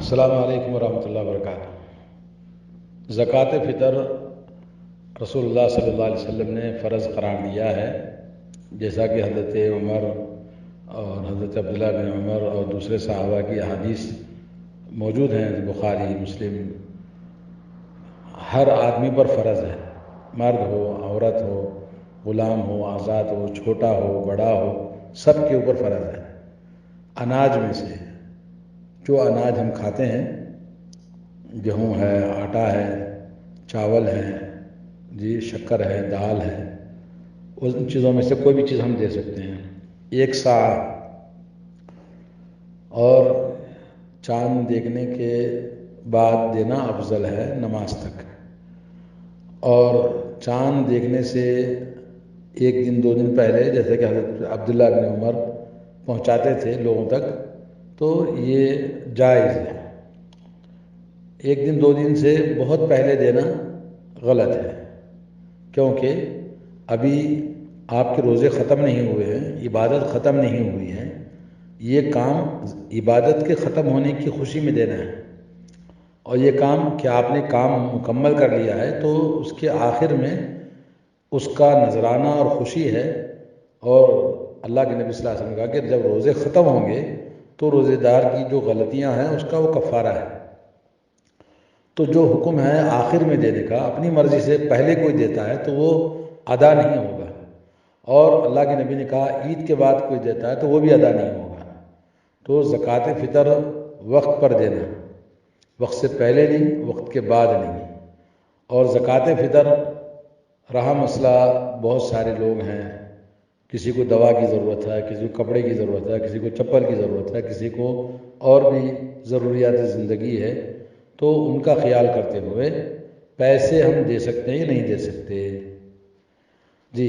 السلام علیکم ورحمۃ اللہ وبرکاتہ۔ زکوٰۃ فطر رسول اللہ صلی اللہ علیہ وسلم نے فرض قرار دیا ہے، جیسا کہ حضرت عمر اور حضرت عبداللہ بن عمر اور دوسرے صحابہ کی احادیث موجود ہیں، بخاری مسلم۔ ہر آدمی پر فرض ہے، مرد ہو، عورت ہو، غلام ہو، آزاد ہو، چھوٹا ہو، بڑا ہو، سب کے اوپر فرض ہے۔ اناج میں سے جو اناج ہم کھاتے ہیں، گیہوں ہے، آٹا ہے، چاول ہے، شکر ہے، دال ہے، ان چیزوں میں سے کوئی بھی چیز ہم دے سکتے ہیں۔ ایک سا اور چاند دیکھنے کے بعد دینا افضل ہے نماز تک، اور چاند دیکھنے سے ایک دن دو دن پہلے، جیسے کہ حضرت عبداللہ بن عمر پہنچاتے تھے لوگوں تک، تو یہ جائز ہے۔ ایک دن دو دن سے بہت پہلے دینا غلط ہے، کیونکہ ابھی آپ کے روزے ختم نہیں ہوئے ہیں، عبادت ختم نہیں ہوئی ہے۔ یہ کام عبادت کے ختم ہونے کی خوشی میں دینا ہے، اور یہ کام کہ آپ نے کام مکمل کر لیا ہے تو اس کے آخر میں اس کا نذرانہ اور خوشی ہے۔ اور اللہ کے نبی صلی اللہ علیہ وسلم نے کہا کہ جب روزے ختم ہوں گے تو روزے دار کی جو غلطیاں ہیں اس کا وہ کفارہ ہے۔ تو جو حکم ہے آخر میں دینے کا، اپنی مرضی سے پہلے کوئی دیتا ہے تو وہ ادا نہیں ہوگا، اور اللہ کے نبی نے کہا عید کے بعد کوئی دیتا ہے تو وہ بھی ادا نہیں ہوگا۔ تو زکوٰۃ فطر وقت پر دینا، وقت سے پہلے نہیں، وقت کے بعد نہیں۔ اور زکوٰۃ فطر رہا مسئلہ، بہت سارے لوگ ہیں، کسی کو دوا کی ضرورت ہے، کسی کو کپڑے کی ضرورت ہے، کسی کو چپل کی ضرورت ہے، کسی کو اور بھی ضروریات زندگی ہے، تو ان کا خیال کرتے ہوئے پیسے ہم دے سکتے ہیں یا نہیں دے سکتے؟ جی،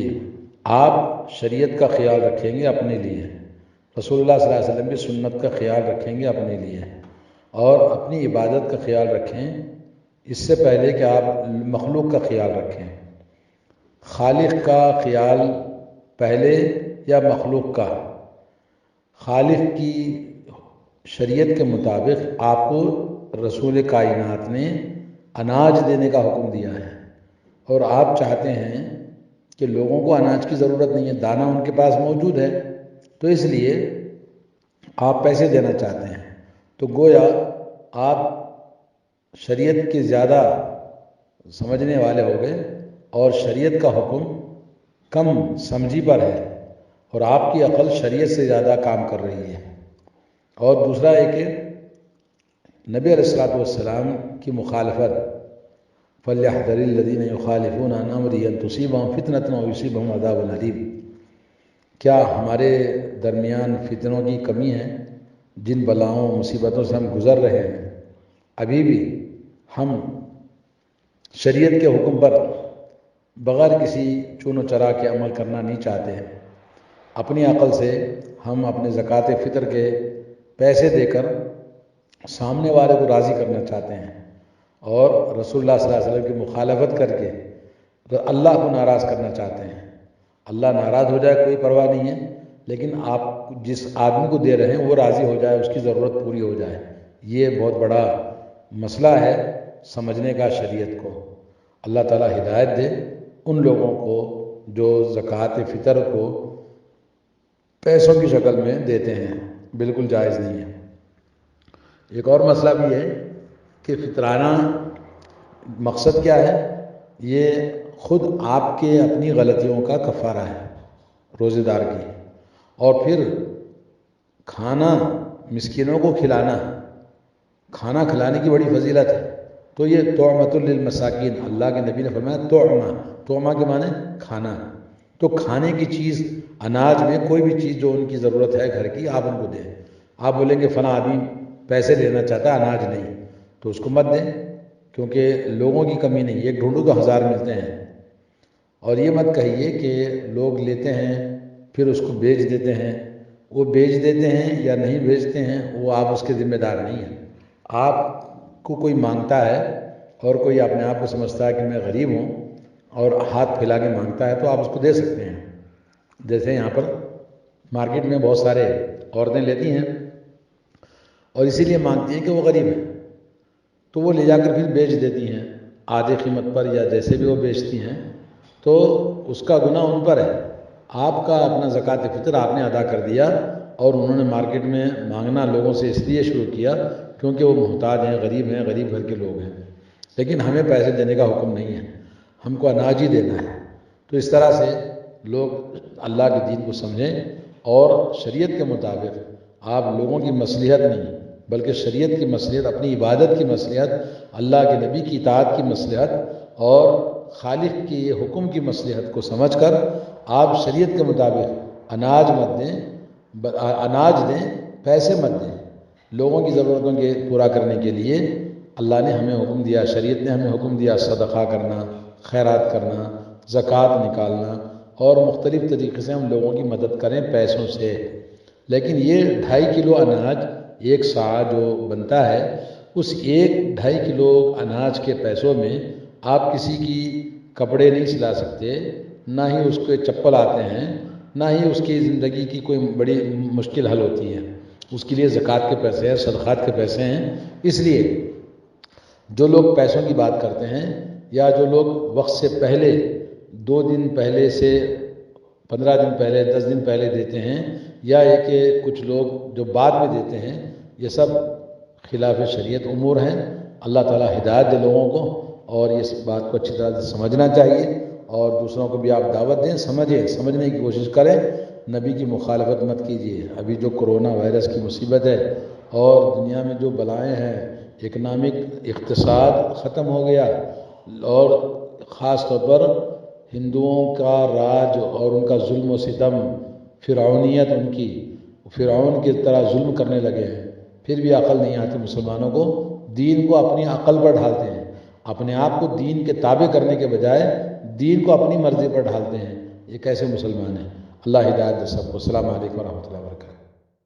آپ شریعت کا خیال رکھیں گے اپنے لیے، رسول اللہ صلی اللہ علیہ وسلم کی سنت کا خیال رکھیں گے اپنے لیے، اور اپنی عبادت کا خیال رکھیں اس سے پہلے کہ آپ مخلوق کا خیال رکھیں۔ خالق کا خیال پہلے یا مخلوق کا؟ خالق کی شریعت کے مطابق آپ کو رسول کائنات نے اناج دینے کا حکم دیا ہے، اور آپ چاہتے ہیں کہ لوگوں کو اناج کی ضرورت نہیں ہے، دانہ ان کے پاس موجود ہے، تو اس لیے آپ پیسے دینا چاہتے ہیں۔ تو گویا آپ شریعت کے زیادہ سمجھنے والے ہو گئے، اور شریعت کا حکم کم سمجھی پر ہے، اور آپ کی عقل شریعت سے زیادہ کام کر رہی ہے۔ اور دوسرا ہے کہ نبی علیہ الصلوۃ والسلام کی مخالفت، فَلْيَحْذَرِ الَّذِينَ يُخَالِفُونَ عَنْ أَمْرِهِ أَن تُصِيبَهُمْ فِتْنَةٌ أَوْ يُصِيبَهُمْ عَذَابٌ أَلِيمٌ۔ کیا ہمارے درمیان فتنوں کی کمی ہے؟ جن بلاؤں مصیبتوں سے ہم گزر رہے ہیں، ابھی بھی ہم شریعت کے حکم پر بغیر کسی چون و چرا کے عمل کرنا نہیں چاہتے ہیں۔ اپنی عقل سے ہم اپنے زکوٰۃ فطر کے پیسے دے کر سامنے والے کو راضی کرنا چاہتے ہیں، اور رسول اللہ صلی اللہ علیہ وسلم کی مخالفت کر کے اللہ کو ناراض کرنا چاہتے ہیں۔ اللہ ناراض ہو جائے کوئی پرواہ نہیں ہے، لیکن آپ جس آدمی کو دے رہے ہیں وہ راضی ہو جائے، اس کی ضرورت پوری ہو جائے۔ یہ بہت بڑا مسئلہ ہے سمجھنے کا شریعت کو۔ اللہ تعالیٰ ہدایت دے ان لوگوں کو جو زکوٰۃ فطر کو پیسوں کی شکل میں دیتے ہیں، بالکل جائز نہیں ہے۔ ایک اور مسئلہ بھی ہے کہ فطرانہ مقصد کیا ہے؟ یہ خود آپ کے اپنی غلطیوں کا کفارہ ہے روزے دار کی، اور پھر کھانا مسکینوں کو کھلانا، کھانا کھلانے کی بڑی فضیلت ہے۔ تو یہ طعمۃ للمساکین، اللہ کے نبی نے فرمایا طعمہ کے معنی کھانا۔ تو کھانے کی چیز، اناج میں کوئی بھی چیز جو ان کی ضرورت ہے گھر کی، آپ ان کو دیں۔ آپ بولیں کہ فلاں آدمی پیسے لینا چاہتا ہے، اناج نہیں، تو اس کو مت دیں، کیونکہ لوگوں کی کمی نہیں، ایک ڈھونڈو تو ہزار ملتے ہیں۔ اور یہ مت کہیے کہ لوگ لیتے ہیں پھر اس کو بیچ دیتے ہیں، وہ بیچ دیتے ہیں یا نہیں بیچتے ہیں وہ آپ اس کے ذمہ دار نہیں ہیں۔ آپ کو کوئی مانگتا ہے اور کوئی اپنے آپ کو سمجھتا ہے کہ میں غریب ہوں اور ہاتھ پھیلا کے مانگتا ہے، تو آپ اس کو دے سکتے ہیں۔ جیسے یہاں پر مارکیٹ میں بہت سارے عورتیں لیتی ہیں، اور اسی لیے مانگتی ہیں کہ وہ غریب ہے، تو وہ لے جا کر پھر بیچ دیتی ہیں آدھی قیمت پر یا جیسے بھی وہ بیچتی ہیں، تو اس کا گناہ ان پر ہے۔ آپ کا اپنا زکوٰۃ فطر آپ نے ادا کر دیا، اور انہوں نے مارکیٹ میں مانگنا لوگوں سے اس لیے شروع کیا کیونکہ وہ محتاج ہیں، غریب گھر کے لوگ ہیں، لیکن ہمیں پیسے دینے کا حکم نہیں ہے، ہم کو اناج ہی دینا ہے۔ تو اس طرح سے لوگ اللہ کے دین کو سمجھیں، اور شریعت کے مطابق آپ لوگوں کی مصلحت نہیں بلکہ شریعت کی مصلحت، اپنی عبادت کی مصلحت، اللہ کے نبی کی اطاعت کی مصلحت اور خالق کی حکم کی مصلحت کو سمجھ کر آپ شریعت کے مطابق اناج مت دیں، اناج دیں، پیسے مت دیں۔ لوگوں کی ضرورتوں کے پورا کرنے کے لیے اللہ نے ہمیں حکم دیا، شریعت نے ہمیں حکم دیا صدقہ کرنا، خیرات کرنا، زکوٰۃ نکالنا، اور مختلف طریقے سے ہم لوگوں کی مدد کریں پیسوں سے۔ لیکن یہ 2.5 کلو اناج ایک سا جو بنتا ہے، اس 1-2.5 کلو اناج کے پیسوں میں آپ کسی کی کپڑے نہیں سلا سکتے، نہ ہی اس کے چپل آتے ہیں، نہ ہی اس کی زندگی کی کوئی بڑی مشکل حل ہوتی ہے۔ اس کے لیے زکوٰۃ کے پیسے ہیں، صدقات کے پیسے ہیں۔ اس لیے جو لوگ پیسوں کی بات کرتے ہیں، یا جو لوگ وقت سے پہلے 2 دن پہلے سے 15 دن پہلے 10 دن پہلے دیتے ہیں، یا یہ کہ کچھ لوگ جو بعد میں دیتے ہیں، یہ سب خلاف شریعت امور ہیں۔ اللہ تعالیٰ ہدایت دے لوگوں کو، اور اس بات کو اچھی طرح سے سمجھنا چاہیے، اور دوسروں کو بھی آپ دعوت دیں، سمجھنے کی کوشش کریں، نبی کی مخالفت مت کیجیے۔ ابھی جو کرونا وائرس کی مصیبت ہے اور دنیا میں جو بلائیں ہیں، اکنامک اقتصاد ختم ہو گیا، اور خاص طور پر ہندوؤں کا راج اور ان کا ظلم و ستم، فرعونیت ان کی، فرعون کی طرح ظلم کرنے لگے ہیں، پھر بھی عقل نہیں آتی مسلمانوں کو، دین کو اپنی عقل پر ڈھالتے ہیں، اپنے آپ کو دین کے تابع کرنے کے بجائے دین کو اپنی مرضی پر ڈھالتے ہیں۔ یہ کیسے مسلمان ہیں؟ اللہ ہدایت دے سب کو۔ السلام علیکم ورحمۃ اللہ وبرکاتہ۔